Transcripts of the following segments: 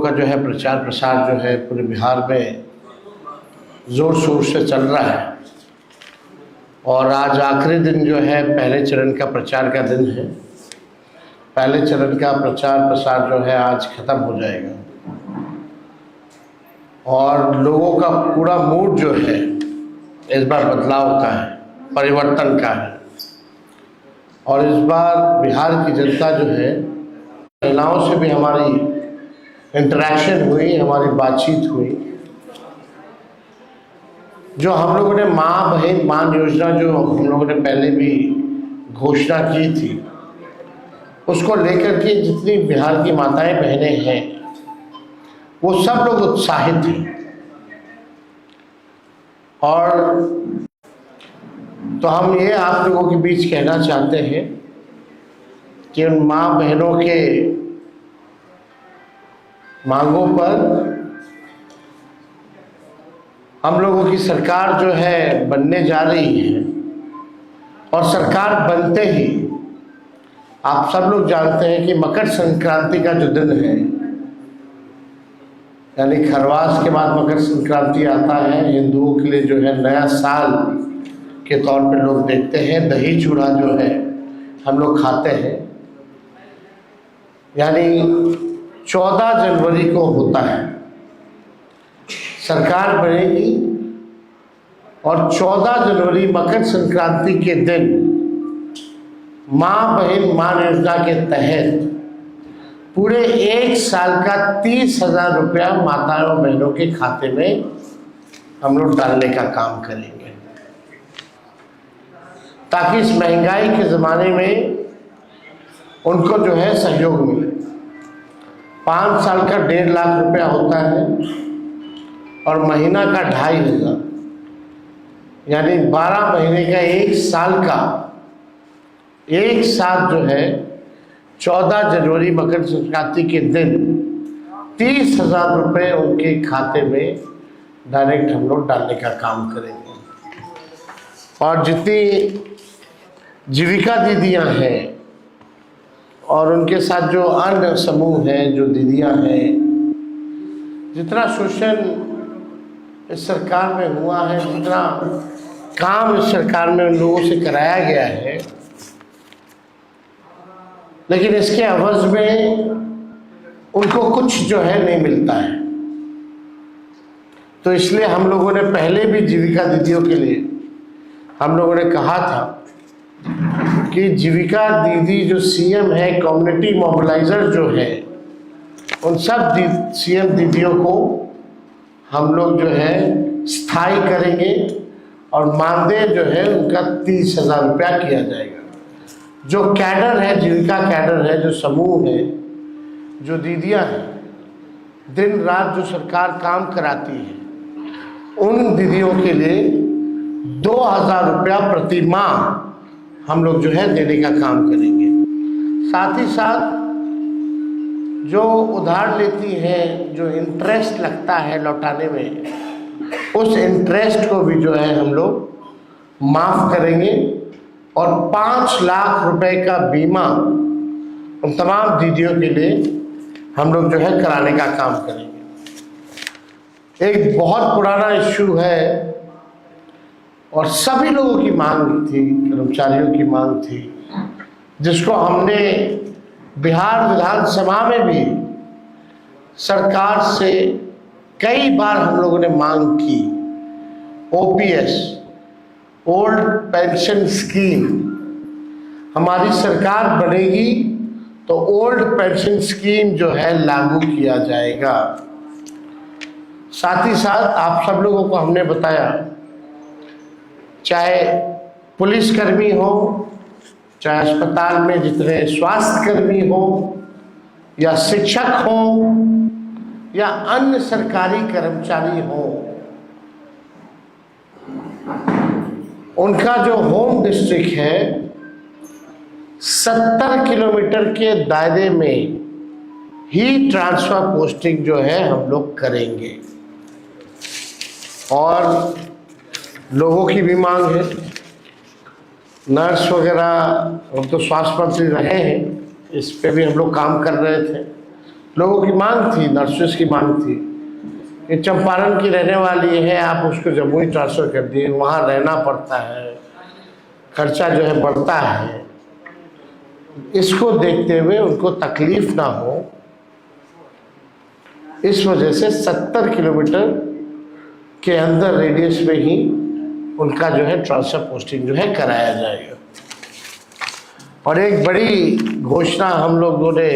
का जो है प्रचार प्रसार जो है पूरे बिहार में ज़ोर शोर से चल रहा है और आज आखिरी दिन जो है पहले चरण का प्रचार का दिन है। पहले चरण का प्रचार प्रसार जो है आज ख़त्म हो जाएगा और लोगों का पूरा मूड जो है इस बार बदलाव का है, परिवर्तन का है। और इस बार बिहार की जनता जो है, महिलाओं से भी हमारी इंटरेक्शन हुई, हमारी बातचीत हुई। जो हम लोगों ने माँ बहन मान योजना जो हम लोगों ने पहले भी घोषणा की थी, उसको लेकर के जितनी बिहार की माताएं बहनें हैं वो सब लोग उत्साहित हैं। और तो हम ये आप लोगों के बीच कहना चाहते हैं कि उन माँ बहनों के मांगों पर हम लोगों की सरकार जो है बनने जा रही है। और सरकार बनते ही आप सब लोग जानते हैं कि मकर संक्रांति का जो दिन है, यानी खरवास के बाद मकर संक्रांति आता है, हिंदुओं के लिए जो है नया साल के तौर पे लोग देखते हैं। दही चूड़ा जो है हम लोग खाते हैं, यानी 14 जनवरी को होता है सरकार बनेगी और 14 जनवरी मकर संक्रांति के दिन माँ बहन मान योजना के तहत पूरे एक साल का 30,000 रुपया माताओं बहनों के खाते में हम लोग डालने का काम करेंगे, ताकि इस महंगाई के ज़माने में उनको जो है सहयोग मिले। 5 साल का 1.5 लाख रुपया होता है और महीना का 2,500, यानी 12 महीने का एक साल का एक साथ जो है 14 जनवरी मकर संक्रांति के दिन 30,000 रुपये उनके खाते में डायरेक्ट हम लोग डालने का काम करेंगे। और जितनी जीविका दीदियां हैं और उनके साथ जो अन्य समूह हैं, जो दीदियां हैं, जितना शोषण इस सरकार में हुआ है, जितना काम इस सरकार में उन लोगों से कराया गया है, लेकिन इसके अवज़ में उनको कुछ जो है नहीं मिलता है। तो इसलिए हम लोगों ने पहले भी जीविका दीदियों के लिए हम लोगों ने कहा था कि जीविका दीदी जो सीएम है, कम्युनिटी मोबिलाइजर जो है, उन सब सीएम दीदियों को हम लोग जो है स्थायी करेंगे और मानदेय जो है उनका 30,000 रुपया किया जाएगा। जो कैडर है, जीविका कैडर है, जो समूह है, जो दीदियां हैं, दिन रात जो सरकार काम कराती है, उन दीदियों के लिए 2,000 रुपया प्रति माह हम लोग जो है देने का काम करेंगे। साथ ही साथ जो उधार लेती हैं, जो इंटरेस्ट लगता है लौटाने में, उस इंटरेस्ट को भी जो है हम लोग माफ़ करेंगे और 5 लाख रुपए का बीमा उन तमाम दीदियों के लिए हम लोग जो है कराने का काम करेंगे। एक बहुत पुराना इश्यू है और सभी लोगों की मांग थी, कर्मचारियों की मांग थी, जिसको हमने बिहार विधानसभा में भी सरकार से कई बार हम लोगों ने मांग की। ओपीएस, ओल्ड पेंशन स्कीम, हमारी सरकार बनेगी तो ओल्ड पेंशन स्कीम जो है लागू किया जाएगा। साथ ही साथ आप सब लोगों को हमने बताया, चाहे पुलिसकर्मी हो, चाहे अस्पताल में जितने स्वास्थ्यकर्मी हो, या शिक्षक हो, या अन्य सरकारी कर्मचारी हो, उनका जो होम डिस्ट्रिक्ट है 70 किलोमीटर के दायरे में ही ट्रांसफर पोस्टिंग जो है हम लोग करेंगे। और लोगों की भी मांग है, नर्स वगैरह, हम तो स्वास्थ्य मंत्री रहे हैं, इस पे भी हम लोग काम कर रहे थे, लोगों की मांग थी, नर्सेस की मांग थी कि चंपारण की रहने वाली है, आप उसको जम्मू ही ट्रांसफ़र कर दिए, वहाँ रहना पड़ता है, खर्चा जो है बढ़ता है। इसको देखते हुए उनको तकलीफ ना हो, इस वजह से 70 किलोमीटर के अंदर रेडियस में ही उनका जो है ट्रांसफर पोस्टिंग जो है कराया जाएगा। और एक बड़ी घोषणा हम लोगों ने,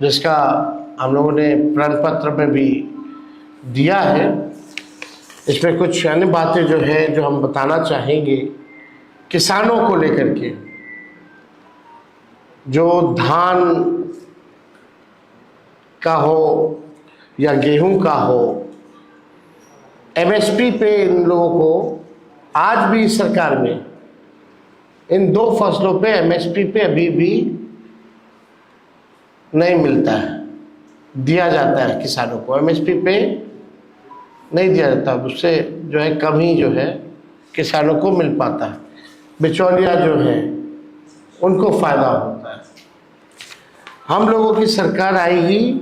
जिसका हम लोगों ने प्रण पत्र में भी दिया है, इसमें कुछ अन्य बातें जो है जो हम बताना चाहेंगे किसानों को लेकर के। जो धान का हो या गेहूं का हो, एमएसपी पे इन लोगों को आज भी सरकार में इन दो फसलों पे एमएसपी पे अभी भी नहीं मिलता है। दिया जाता है किसानों को, एमएसपी पे नहीं दिया जाता, उससे जो है कम ही जो है किसानों को मिल पाता है। बिचौलिया जो है उनको फायदा होता है। हम लोगों की सरकार आएगी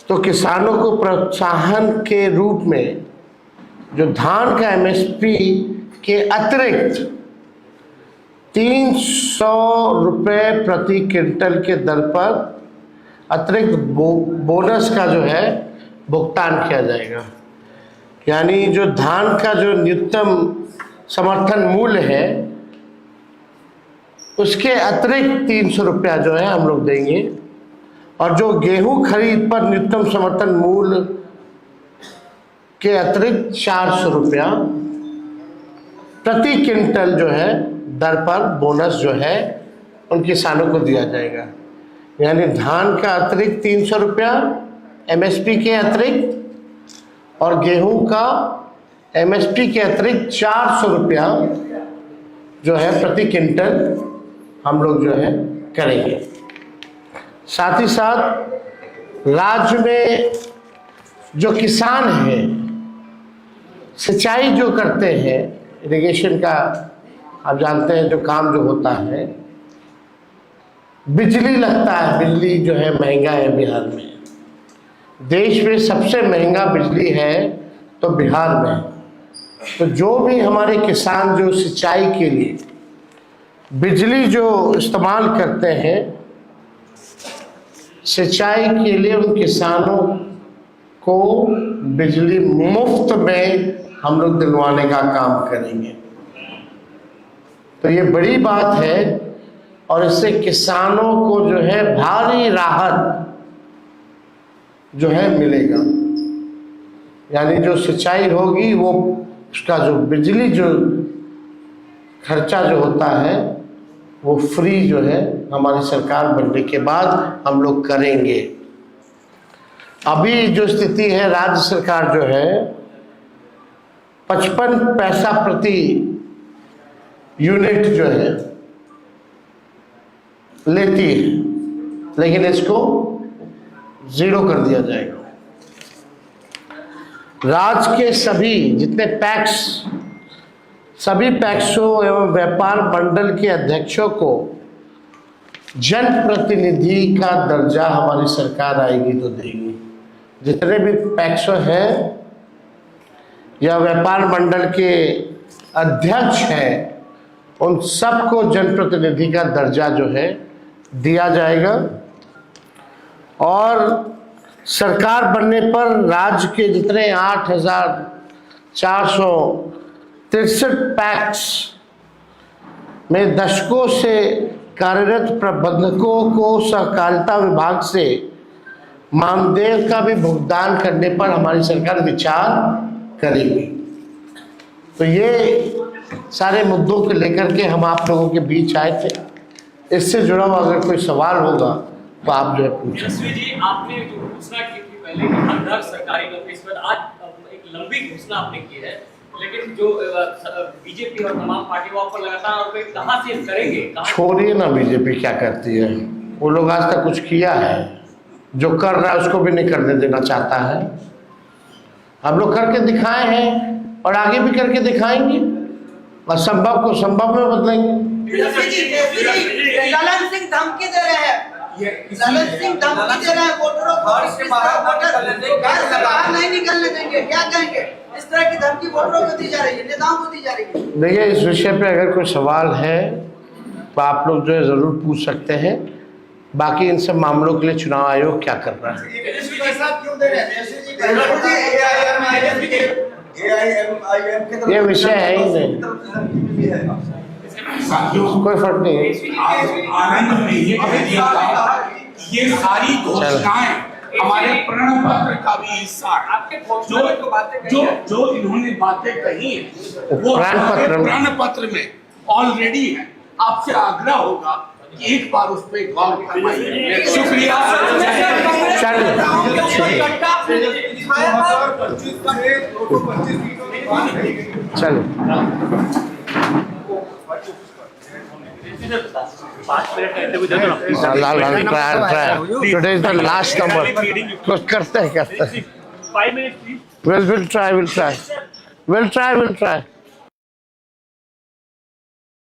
तो किसानों को प्रोत्साहन के रूप में जो धान का एमएसपी के अतिरिक्त 300 रुपये प्रति क्विंटल के दर पर अतिरिक्त बोनस का जो है भुगतान किया जाएगा। यानी जो धान का जो न्यूनतम समर्थन मूल्य है उसके अतिरिक्त 300 रुपया जो है हम लोग देंगे, और जो गेहूं खरीद पर न्यूनतम समर्थन मूल्य के अतिरिक्त 400 रुपया प्रति क्विंटल जो है दर पर बोनस जो है उन किसानों को दिया जाएगा। यानी धान का अतिरिक्त 300 रुपया एमएसपी के अतिरिक्त, और गेहूं का एमएसपी के अतिरिक्त 400 रुपया जो है प्रति क्विंटल हम लोग जो है करेंगे। साथ ही साथ राज्य में जो किसान हैं, सिंचाई जो करते हैं, इरिगेशन का आप जानते हैं जो काम जो होता है, बिजली लगता है, बिजली जो है महंगा है बिहार में। देश में सबसे महंगा बिजली है तो बिहार में। तो जो भी हमारे किसान जो सिंचाई के लिए बिजली जो इस्तेमाल करते हैं, सिंचाई के लिए उन किसानों को बिजली मुफ्त में हम लोग दिलवाने का काम करेंगे। तो ये बड़ी बात है, और इससे किसानों को जो है भारी राहत जो है मिलेगा। यानी जो सिंचाई होगी वो उसका जो बिजली जो खर्चा जो होता है वो फ्री जो है हमारी सरकार बनने के बाद हम लोग करेंगे। अभी जो स्थिति है, राज्य सरकार जो है 55 पैसा प्रति यूनिट जो है लेती है, लेकिन इसको 0 कर दिया जाएगा। राज्य के सभी जितने पैक्स, सभी पैक्सों एवं व्यापार मंडल के अध्यक्षों को जनप्रतिनिधि का दर्जा हमारी सरकार आएगी तो देगी। जितने भी पैक्सों हैं या व्यापार मंडल के अध्यक्ष हैं, उन सबको जनप्रतिनिधि का दर्जा जो है दिया जाएगा। और सरकार बनने पर राज्य के जितने 8,463 पैक्स में दशकों से कार्यरत प्रबंधकों को सहकारिता विभाग से मानदेय का भी भुगतान करने पर हमारी सरकार विचार करेगी। तो ये सारे मुद्दों को लेकर के हम आप लोगों के बीच आए थे। इससे जुड़ा हुआ अगर कोई सवाल होगा तो आप जो है पूछें। यशस्वी जी, आपने जो घोषणा की थी पहले कि हर सरकारी नौकरी, इस पर आज एक लंबी घोषणा आपने की है, लेकिन जो बीजेपी और तमाम पार्टी वो आपको लगातार आरोप कहाँ से करेंगे? छोड़िए ना, बीजेपी क्या करती है, वो लोग आज तक कुछ किया है? जो कर रहा है उसको भी नहीं करने देना चाहता है। हम लोग करके दिखाए हैं और आगे भी करके दिखाएंगे, असंभव को संभव में बदलेंगे। सिंह धमकी दे रहे हैं, ये ललन सिंह धमकी दे रहे हैं वोटरों को, घर से बाहर नहीं निकलने देंगे, क्या कहेंगे? इस तरह की धमकी वोटरों को दी जा रही है, नेताओं को दी जा रही है। देखिए, इस विषय पे अगर कोई सवाल है तो आप लोग जो है ज़रूर पूछ सकते हैं। बाकी इन सब मामलों के लिए चुनाव आयोग क्या कर रहा है। तेजस्वी जी साहब क्यों दे रहे हैं? तेजस्वी जी ये विषय है ही नहीं, कोई फर्क नहीं है। आनंद में ये सारी घोषणाएं हमारे प्रण पत्र का भी हिस्सा है। जो इन्होंने बातें कही है वो प्रण पत्र में ऑलरेडी है। आपसे आग्रह होगा कि एक बार उस पर गौर करवाइए। शुक्रिया। चलो 5 मिनट इंटरव्यू दे दो ना। लाल try today is the last number. कुछ करते हैं 5 मिनट प्लीज। we'll try